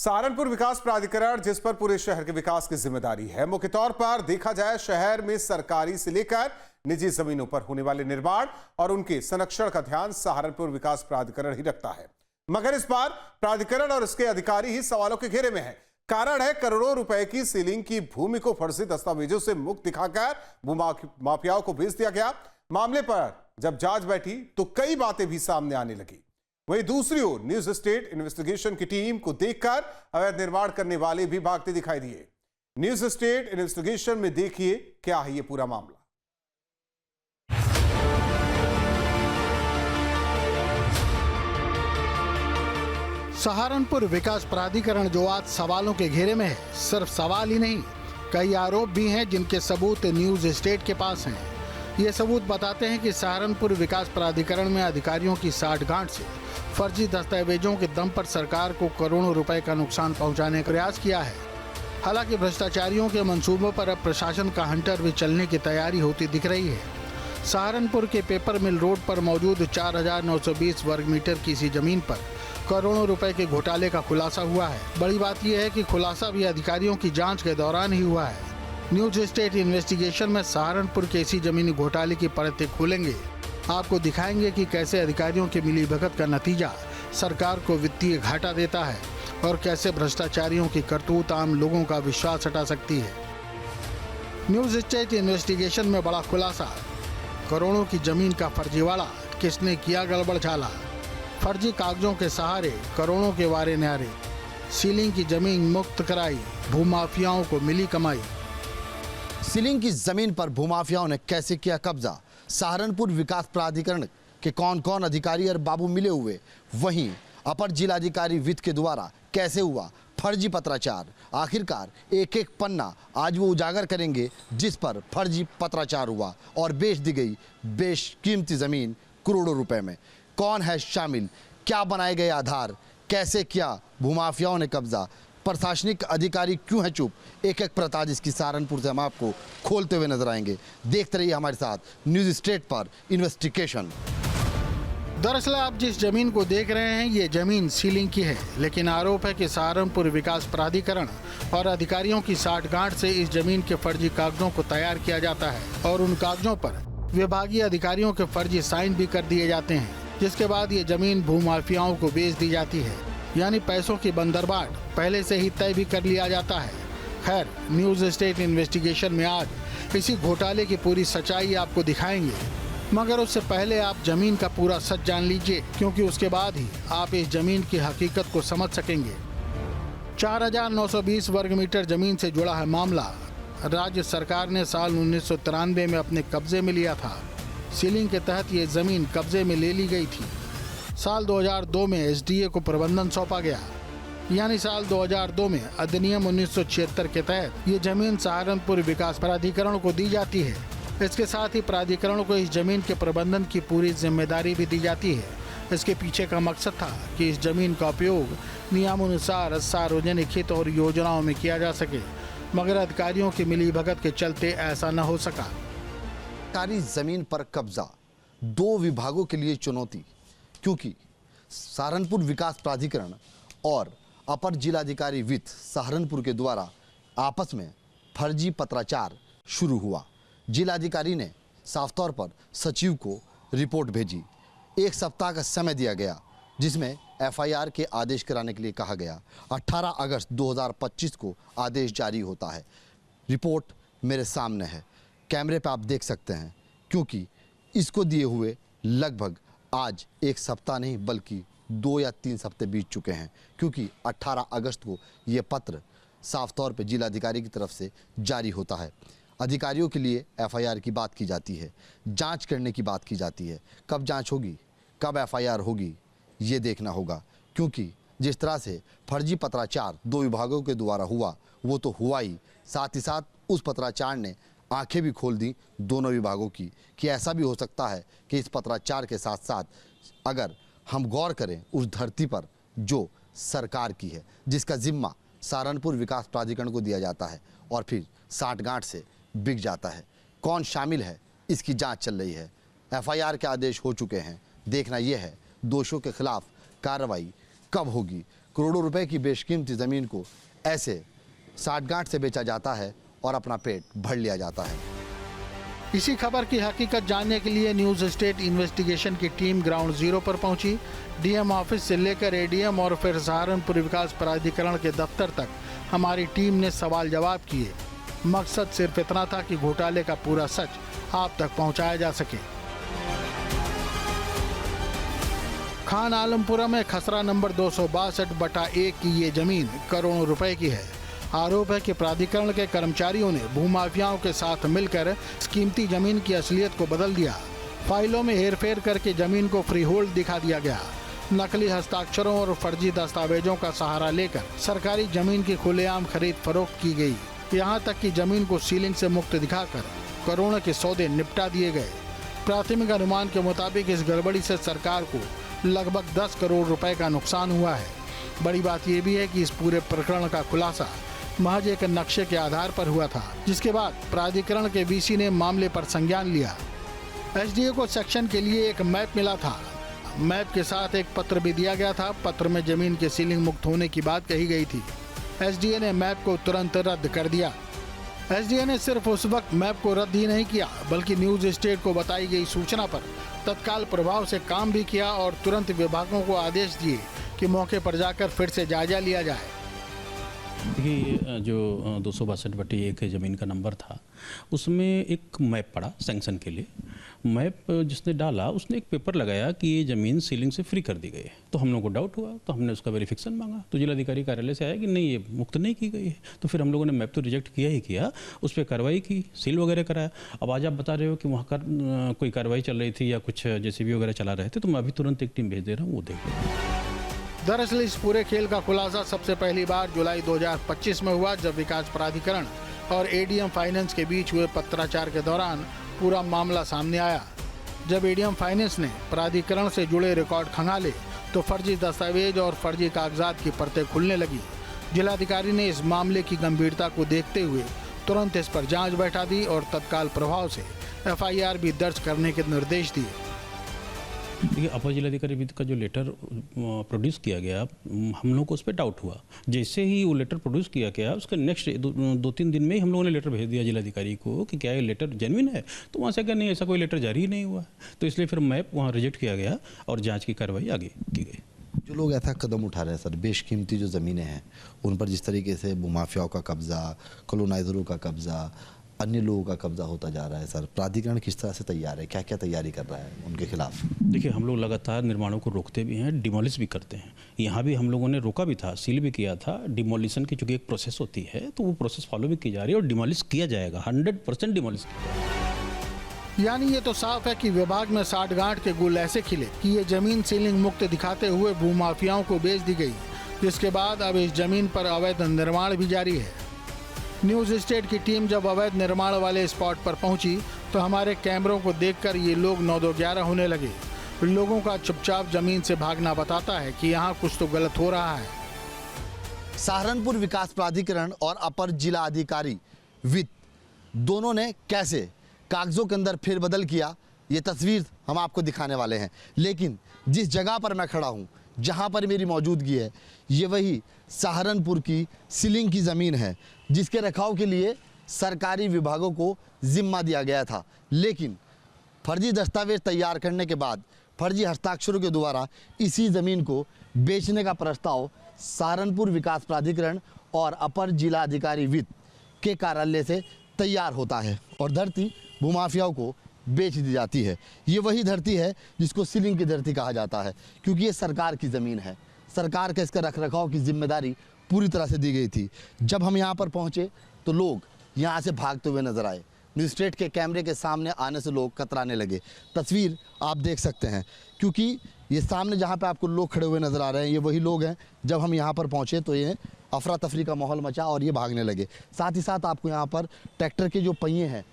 सहारनपुर विकास प्राधिकरण, जिस पर पूरे शहर के विकास की जिम्मेदारी है। मुख्य तौर पर देखा जाए, शहर में सरकारी से लेकर निजी जमीनों पर होने वाले निर्माण और उनके संरक्षण का ध्यान सहारनपुर विकास प्राधिकरण ही रखता है। मगर इस बार प्राधिकरण और इसके अधिकारी ही सवालों के घेरे में है। कारण है करोड़ों रुपए की सीलिंग की भूमि को फर्जी दस्तावेजों से मुक्त दिखाकर भूमाफियाओं को भेज दिया गया। मामले पर जब जांच बैठी तो कई बातें भी सामने आने लगी। वहीं दूसरी ओर न्यूज स्टेट इन्वेस्टिगेशन की टीम को देखकर अवैध निर्माण करने वाले भी भागते दिखाई दिए। न्यूज स्टेट इन्वेस्टिगेशन में देखिए क्या है ये पूरा मामला। सहारनपुर विकास प्राधिकरण जो आज सवालों के घेरे में है, सिर्फ सवाल ही नहीं, कई आरोप भी हैं जिनके सबूत न्यूज स्टेट के पास हैं। ये सबूत बताते हैं कि सहारनपुर विकास प्राधिकरण में अधिकारियों की साठगांठ से फर्जी दस्तावेजों के दम पर सरकार को करोड़ों रुपए का नुकसान पहुंचाने का प्रयास किया है। हालांकि भ्रष्टाचारियों के मंसूबों पर अब प्रशासन का हंटर भी चलने की तैयारी होती दिख रही है। सहारनपुर के पेपर मिल रोड पर मौजूद 4,920 वर्ग मीटर की इसी जमीन पर करोड़ों रुपए के घोटाले का खुलासा हुआ है। बड़ी बात यह है कि खुलासा भी अधिकारियों की जांच के दौरान ही हुआ है। न्यूज स्टेट इन्वेस्टिगेशन में सहारनपुर के इसी जमीनी घोटाले की परतें खोलेंगे। आपको दिखाएंगे कि कैसे अधिकारियों की मिलीभगत का नतीजा सरकार को वित्तीय घाटा देता है और कैसे भ्रष्टाचारियों की करतूत आम लोगों का विश्वास हटा सकती है। न्यूज स्टेट इन्वेस्टिगेशन में बड़ा खुलासा, करोड़ों की जमीन का फर्जीवाड़ा, किसने किया गड़बड़ झाला, फर्जी कागजों के सहारे करोड़ों के वारे न्यारे, सीलिंग की जमीन मुक्त कराई, भूमाफियाओं को मिली कमाई। सीलिंग की जमीन पर भूमाफियाओं ने कैसे किया कब्जा, सहारनपुर विकास प्राधिकरण के कौन कौन अधिकारी और बाबू मिले हुए, वहीं अपर जिलाधिकारी वित्त के द्वारा कैसे हुआ फर्जी पत्राचार। आखिरकार एक एक पन्ना आज वो उजागर करेंगे जिस पर फर्जी पत्राचार हुआ और बेच दी गई बेशकीमती जमीन करोड़ों रुपए में। कौन है शामिल, क्या बनाए गए आधार, कैसे किया भूमाफियाओं ने कब्जा, प्रशासनिक अधिकारी क्यों है चुप, एक एक प्रताज इसकी सहारनपुर से हम आपको खोलते हुए नजर आएंगे। देखते रहिए हमारे साथ न्यूज स्टेट पर इन्वेस्टिगेशन। दरअसल आप जिस जमीन को देख रहे हैं ये जमीन सीलिंग की है, लेकिन आरोप है कि सहारनपुर विकास प्राधिकरण और अधिकारियों की साठगांठ से इस जमीन के फर्जी कागजों को तैयार किया जाता है और उन कागजों पर विभागीय अधिकारियों के फर्जी साइन भी कर दिए जाते हैं, जिसके बाद ये जमीन भूमाफियाओं को बेच दी जाती है। यानी पैसों की बंदरबाट पहले से ही तय भी कर लिया जाता है। खैर, न्यूज स्टेट इन्वेस्टिगेशन में आज इसी घोटाले की पूरी सच्चाई आपको दिखाएंगे, मगर उससे पहले आप जमीन का पूरा सच जान लीजिए, क्योंकि उसके बाद ही आप इस जमीन की हकीकत को समझ सकेंगे। 4,920 वर्ग मीटर जमीन से जुड़ा है मामला। राज्य सरकार ने साल 1993 में अपने कब्जे में लिया था। सीलिंग के तहत ये जमीन कब्जे में ले ली गई थी। साल 2002 में एसडीए को प्रबंधन सौंपा गया, यानी साल 2002 में अधिनियम 1976 के तहत ये जमीन सहारनपुर विकास प्राधिकरण को दी जाती है। इसके साथ ही प्राधिकरण को इस जमीन के प्रबंधन की पूरी जिम्मेदारी भी दी जाती है। इसके पीछे का मकसद था कि इस जमीन का उपयोग नियमानुसार सार्वजनिक हित और योजनाओं में किया जा सके, मगर अधिकारियों की मिलीभगत के चलते ऐसा न हो सका। सरकारी जमीन पर कब्जा दो विभागों के लिए चुनौती, क्योंकि सहारनपुर विकास प्राधिकरण और अपर जिलाधिकारी वित्त सहारनपुर के द्वारा आपस में फर्जी पत्राचार शुरू हुआ। जिलाधिकारी ने साफ तौर पर सचिव को रिपोर्ट भेजी। 1 सप्ताह का समय दिया गया, जिसमें एफआईआर के आदेश कराने के लिए कहा गया। 18 अगस्त 2025 को आदेश जारी होता है। रिपोर्ट मेरे सामने है, कैमरे पे आप देख सकते हैं, क्योंकि इसको दिए हुए लगभग आज 1 सप्ताह नहीं बल्कि 2 या 3 हफ्ते बीत चुके हैं, क्योंकि 18 अगस्त को ये पत्र साफ तौर पे जिलाधिकारी की तरफ से जारी होता है। अधिकारियों के लिए एफआईआर की बात की जाती है, जांच करने की बात की जाती है। कब जांच होगी, कब एफआईआर होगी, ये देखना होगा, क्योंकि जिस तरह से फर्जी पत्राचार 2 विभागों के द्वारा हुआ वो तो हुआ ही, साथ ही साथ उस पत्राचार ने आंखें भी खोल दी दोनों विभागों की कि ऐसा भी हो सकता है कि इस पत्राचार के साथ साथ अगर हम गौर करें उस धरती पर जो सरकार की है, जिसका जिम्मा सहारनपुर विकास प्राधिकरण को दिया जाता है और फिर साठगांठ से बिक जाता है। कौन शामिल है, इसकी जांच चल रही है। एफआईआर के आदेश हो चुके हैं। देखना यह है दोषियों के खिलाफ कार्रवाई कब होगी, करोड़ों रुपए की बेशकीमती ज़मीन को ऐसे साठगांठ से बेचा जाता है और अपना पेट भर लिया जाता है। इसी खबर की हकीकत जानने के लिए न्यूज़ स्टेट इन्वेस्टिगेशन की टीम ग्राउंड जीरो पर पहुंची। डीएम ऑफिस से लेकर एडीएम और फिर सहारनपुर विकास प्राधिकरण के दफ्तर तक हमारी टीम ने सवाल जवाब किए। मकसद सिर्फ इतना था कि घोटाले का पूरा सच आप तक पहुंचाया जा सके। खान आलमपुरा में खसरा नंबर 262/1 की ये जमीन करोड़ों रुपए की है। आरोप है कि प्राधिकरण के कर्मचारियों ने भूमाफियाओं के साथ मिलकर इस कीमती जमीन की असलियत को बदल दिया। फाइलों में हेरफेर करके जमीन को फ्री होल्ड दिखा दिया गया। नकली हस्ताक्षरों और फर्जी दस्तावेजों का सहारा लेकर सरकारी जमीन की खुलेआम खरीद फरोख्त की गई। यहाँ तक कि जमीन को सीलिंग से मुक्त दिखाकर करोड़ों के सौदे निपटा दिए गए। प्राथमिक अनुमान के मुताबिक इस गड़बड़ी से सरकार को लगभग 10 करोड़ रुपए का नुकसान हुआ है। बड़ी बात यह भी है कि इस पूरे प्रकरण का खुलासा महज एक नक्शे के आधार पर हुआ था, जिसके बाद प्राधिकरण के वीसी ने मामले पर संज्ञान लिया। एसडीए को सेक्शन के लिए एक मैप मिला था। मैप के साथ एक पत्र भी दिया गया था। पत्र में जमीन के सीलिंग मुक्त होने की बात कही गई थी। एसडीए ने मैप को तुरंत रद्द कर दिया। एसडीए ने सिर्फ उस वक्त मैप को रद्द ही नहीं किया, बल्कि न्यूज़ स्टेट को बताई गई सूचना पर तत्काल प्रभाव से काम भी किया और तुरंत विभागों को आदेश दिए कि मौके पर जाकर फिर से जायजा लिया जाए। देखिए, जो 262/1 ज़मीन का नंबर था, उसमें एक मैप पड़ा सैंक्शन के लिए। मैप जिसने डाला उसने एक पेपर लगाया कि ये ज़मीन सीलिंग से फ्री कर दी गई है। तो हम लोगों को डाउट हुआ, तो हमने उसका वेरिफिकेशन मांगा। तो जिलाधिकारी कार्यालय से आया कि नहीं, ये मुक्त नहीं की गई है। तो फिर हम लोगों ने मैप तो रिजेक्ट किया ही किया, उस पर कार्रवाई की, सील वगैरह कराया। अब आज आप बता रहे हो कि वहाँ का कोई कार्रवाई चल रही थी या कुछ जेसीबी वगैरह चला रहे थे, तो मैं अभी तुरंत एक टीम भेज दे रहा हूँ, वो देख लो। दरअसल इस पूरे खेल का खुलासा सबसे पहली बार जुलाई 2025 में हुआ, जब विकास प्राधिकरण और एडीएम फाइनेंस के बीच हुए पत्राचार के दौरान पूरा मामला सामने आया। जब एडीएम फाइनेंस ने प्राधिकरण से जुड़े रिकॉर्ड खंगाले तो फर्जी दस्तावेज और फर्जी कागजात की परतें खुलने लगी। जिलाधिकारी ने इस मामले की गंभीरता को देखते हुए तुरंत इस पर जांच बैठा दी और तत्काल प्रभाव से एफआईआर भी दर्ज करने के निर्देश दिए। देखिए, अपर जिलाधिकारी वित्त का जो लेटर प्रोड्यूस किया गया, हम लोग को उस पर डाउट हुआ। जैसे ही वो लेटर प्रोड्यूस किया गया, उसके नेक्स्ट 2-3 दिन में ही हम लोगों ने लेटर भेज दिया जिलाधिकारी को कि क्या ये लेटर जेन्युइन है। तो वहाँ से क्या, नहीं, ऐसा कोई लेटर जारी ही नहीं हुआ। तो इसलिए फिर मैप वहाँ रिजेक्ट किया गया और जाँच की कार्रवाई आगे की गई। जो लोग ऐसा कदम उठा रहे हैं सर, बेशकीमती जो ज़मीनें हैं उन पर जिस तरीके से भूमाफियाओं का कब्जा, कॉलोनाइजरों का कब्जा, अन्य लोगों का कब्जा होता जा रहा है, सर प्राधिकरण किस तरह से तैयार है, क्या क्या तैयारी कर रहा है उनके खिलाफ? देखिए, हम लोग लगातार निर्माणों को रोकते भी हैं, डिमोलिश भी करते हैं। यहाँ भी हम लोगों ने रोका भी था, सील भी किया था। डिमोलिशन की चूँकि एक प्रोसेस होती है, तो वो प्रोसेस फॉलो भी की जा रही है और डिमोलिश किया जाएगा, 100% डिमोलिश किया जाएगा। यानी ये तो साफ है कि विभाग में साठगांठ के गुल ऐसे खिले कि ये जमीन सीलिंग मुक्त दिखाते हुए भूमाफियाओं को बेच दी गई, जिसके बाद अब इस जमीन पर अवैध निर्माण भी जारी है। न्यूज़ स्टेट की टीम जब अवैध निर्माण वाले स्पॉट पर पहुंची तो हमारे कैमरों को देखकर ये लोग 9-11 होने लगे। लोगों का चुपचाप जमीन से भागना बताता है कि यहाँ कुछ तो गलत हो रहा है। सहारनपुर विकास प्राधिकरण और अपर जिला अधिकारी वित्त दोनों ने कैसे कागजों के अंदर फेरबदल किया, ये तस्वीर हम आपको दिखाने वाले हैं। लेकिन जिस जगह पर मैं खड़ा हूँ, जहाँ पर मेरी मौजूदगी है, ये वही सहारनपुर की सीलिंग की ज़मीन है, जिसके रखाव के लिए सरकारी विभागों को जिम्मा दिया गया था। लेकिन फर्जी दस्तावेज तैयार करने के बाद फर्जी हस्ताक्षरों के द्वारा इसी ज़मीन को बेचने का प्रस्ताव सहारनपुर विकास प्राधिकरण और अपर जिला अधिकारी वित्त के कार्यालय से तैयार होता है और धरती भूमाफियाओं को बेच दी जाती है। ये वही धरती है जिसको सीलिंग की धरती कहा जाता है, क्योंकि ये सरकार की ज़मीन है। सरकार के इसका रखरखाव की जिम्मेदारी पूरी तरह से दी गई थी। जब हम यहाँ पर पहुँचे तो लोग यहाँ से भागते हुए नजर आए। न्यूज़ स्टेट के कैमरे के सामने आने से लोग कतराने लगे। तस्वीर आप देख सकते हैं, क्योंकि ये सामने जहाँ पे आपको लोग खड़े हुए नज़र आ रहे हैं, ये वही लोग हैं। जब हम यहाँ पर पहुँचे तो ये अफरा तफरी का माहौल मचा और ये भागने लगे। साथ ही साथ आपको यहाँ पर ट्रैक्टर के जो पहिए हैं,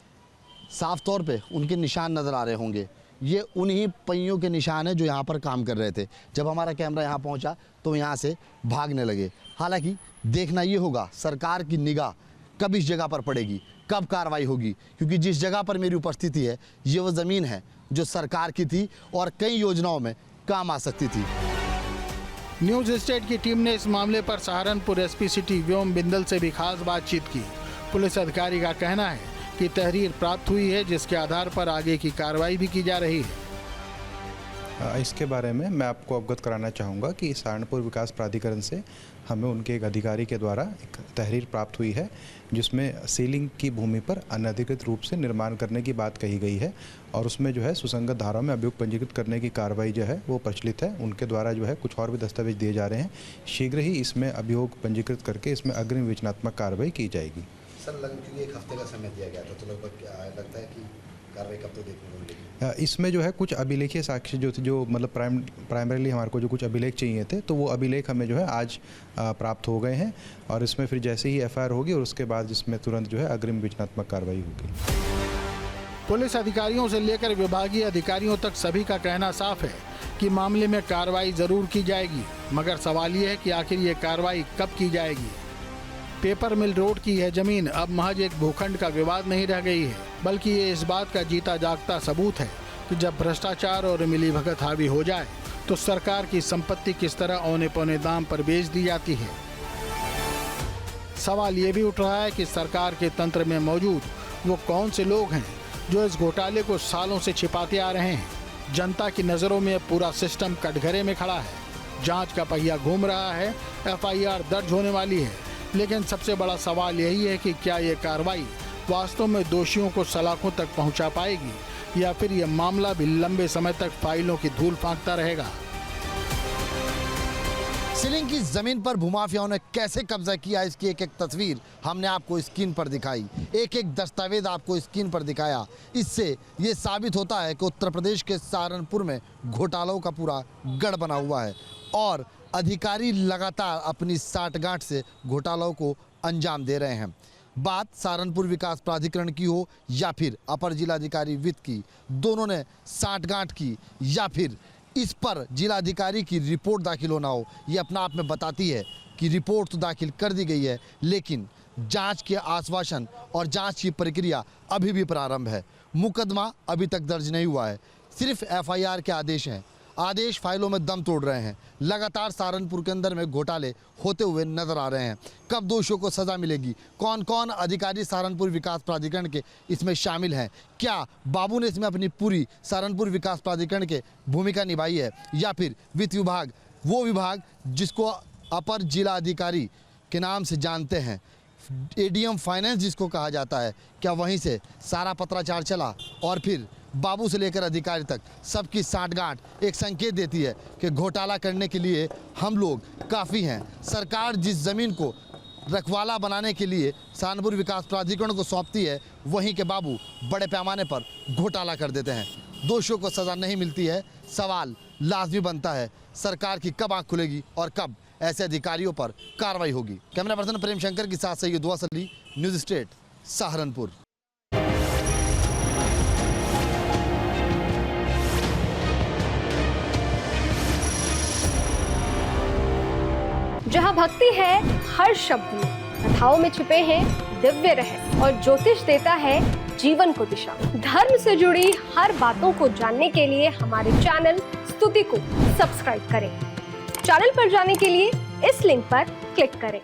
साफ तौर पे उनके निशान नज़र आ रहे होंगे। ये उन्हीं पहियों के निशान हैं जो यहाँ पर काम कर रहे थे। जब हमारा कैमरा यहाँ पहुँचा तो यहाँ से भागने लगे। हालांकि देखना ये होगा सरकार की निगाह कब इस जगह पर पड़ेगी, कब कार्रवाई होगी, क्योंकि जिस जगह पर मेरी उपस्थिति है ये वो ज़मीन है जो सरकार की थी और कई योजनाओं में काम आ सकती थी। न्यूज स्टेट की टीम ने इस मामले पर सहारनपुर एसपी सिटी व्योम बिंदल से भी खास बातचीत की। पुलिस अधिकारी का कहना है कि तहरीर प्राप्त हुई है, जिसके आधार पर आगे की कार्रवाई भी की जा रही है। इसके बारे में मैं आपको अवगत कराना चाहूँगा कि सहारनपुर विकास प्राधिकरण से हमें उनके एक अधिकारी के द्वारा एक तहरीर प्राप्त हुई है, जिसमें सीलिंग की भूमि पर अनधिकृत रूप से निर्माण करने की बात कही गई है और उसमें जो है सुसंगत धाराओं में अभियोग पंजीकृत करने की कार्रवाई जो है वो प्रचलित है। उनके द्वारा जो है कुछ और भी दस्तावेज दिए जा रहे हैं। शीघ्र ही इसमें अभियोग पंजीकृत करके इसमें अग्रिम विवेचनात्मक कार्रवाई की जाएगी। सर लगभग 1 हफ्ते का समय दिया गया था, तो लगभग लगता है कि कार्रवाई कब तक देखने को मिलेगी? इसमें जो है कुछ अभिलेखीय साक्ष्य जो मतलब प्राइमरीली हमारे को जो कुछ अभिलेख चाहिए थे, तो वो अभिलेख हमें जो है आज प्राप्त हो गए हैं और इसमें फिर जैसे ही एफआईआर होगी और उसके बाद इसमें तुरंत जो है अग्रिम विवेचनात्मक कार्रवाई होगी। पुलिस अधिकारियों से लेकर विभागीय अधिकारियों तक सभी का कहना साफ है कि मामले में कार्रवाई जरूर की जाएगी, मगर सवाल ये है कि आखिर ये कार्रवाई कब की जाएगी। पेपर मिल रोड की यह जमीन अब महज एक भूखंड का विवाद नहीं रह गई है, बल्कि ये इस बात का जीता जागता सबूत है कि जब भ्रष्टाचार और मिलीभगत हावी हो जाए तो सरकार की संपत्ति किस तरह औने पौने दाम पर बेच दी जाती है। सवाल ये भी उठ रहा है कि सरकार के तंत्र में मौजूद वो कौन से लोग हैं जो इस घोटाले को सालों से छिपाते आ रहे हैं। जनता की नज़रों में पूरा सिस्टम कटघरे में खड़ा है, जांच का पहिया घूम रहा है, एफआईआर दर्ज होने वाली है, लेकिन सबसे बड़ा सवाल यही है कि क्या ये कार्रवाई वास्तव में दोषियों को सलाखों तक पहुंचा पाएगी या फिर यह मामला भी लंबे समय तक फाइलों की धूल फांकता रहेगा। सीलिंग की जमीन पर भूमाफियाओं ने कैसे कब्जा किया, इसकी एक एक तस्वीर हमने आपको स्क्रीन पर दिखाई, एक एक दस्तावेज आपको स्क्रीन पर दिखाया। इससे ये साबित होता है कि उत्तर प्रदेश के सहारनपुर में घोटालों का पूरा गढ़ बना हुआ है और अधिकारी लगातार अपनी साठगांठ से घोटालों को अंजाम दे रहे हैं। बात सहारनपुर विकास प्राधिकरण की हो या फिर अपर जिलाधिकारी वित्त की, दोनों ने साठगांठ की या फिर इस पर जिलाधिकारी की रिपोर्ट दाखिल होना हो, ये अपना आप में बताती है कि रिपोर्ट तो दाखिल कर दी गई है, लेकिन जांच के आश्वासन और जांच की प्रक्रिया अभी भी प्रारंभ है। मुकदमा अभी तक दर्ज नहीं हुआ है, सिर्फ एफआईआर के आदेश हैं। आदेश फाइलों में दम तोड़ रहे हैं। लगातार सहारनपुर के अंदर में घोटाले होते हुए नजर आ रहे हैं। कब दोषियों को सजा मिलेगी? कौन कौन अधिकारी सहारनपुर विकास प्राधिकरण के इसमें शामिल हैं? क्या बाबू ने इसमें अपनी पूरी सहारनपुर विकास प्राधिकरण के भूमिका निभाई है या फिर वित्त विभाग, वो विभाग जिसको अपर जिला अधिकारी के नाम से जानते हैं, एडीएम फाइनेंस जिसको कहा जाता है, क्या वहीं से सारा पत्राचार चला और फिर बाबू से लेकर अधिकारी तक सबकी साठगांठ एक संकेत देती है कि घोटाला करने के लिए हम लोग काफ़ी हैं। सरकार जिस ज़मीन को रखवाला बनाने के लिए सहारनपुर विकास प्राधिकरण को सौंपती है, वहीं के बाबू बड़े पैमाने पर घोटाला कर देते हैं। दोषियों को सज़ा नहीं मिलती है। सवाल लाजमी बनता है, सरकार की कब आँख खुलेगी और कब ऐसे अधिकारियों पर कार्रवाई होगी। कैमरा पर्सन प्रेम शंकर के साथ सैयद दुआ सली, न्यूज़ स्टेट, सहारनपुर। जहाँ भक्ति है हर शब्द में, कथाओं में छुपे हैं दिव्य रहस्य और ज्योतिष देता है जीवन को दिशा। धर्म से जुड़ी हर बातों को जानने के लिए हमारे चैनल स्तुति को सब्सक्राइब करें। चैनल पर जाने के लिए इस लिंक पर क्लिक करें।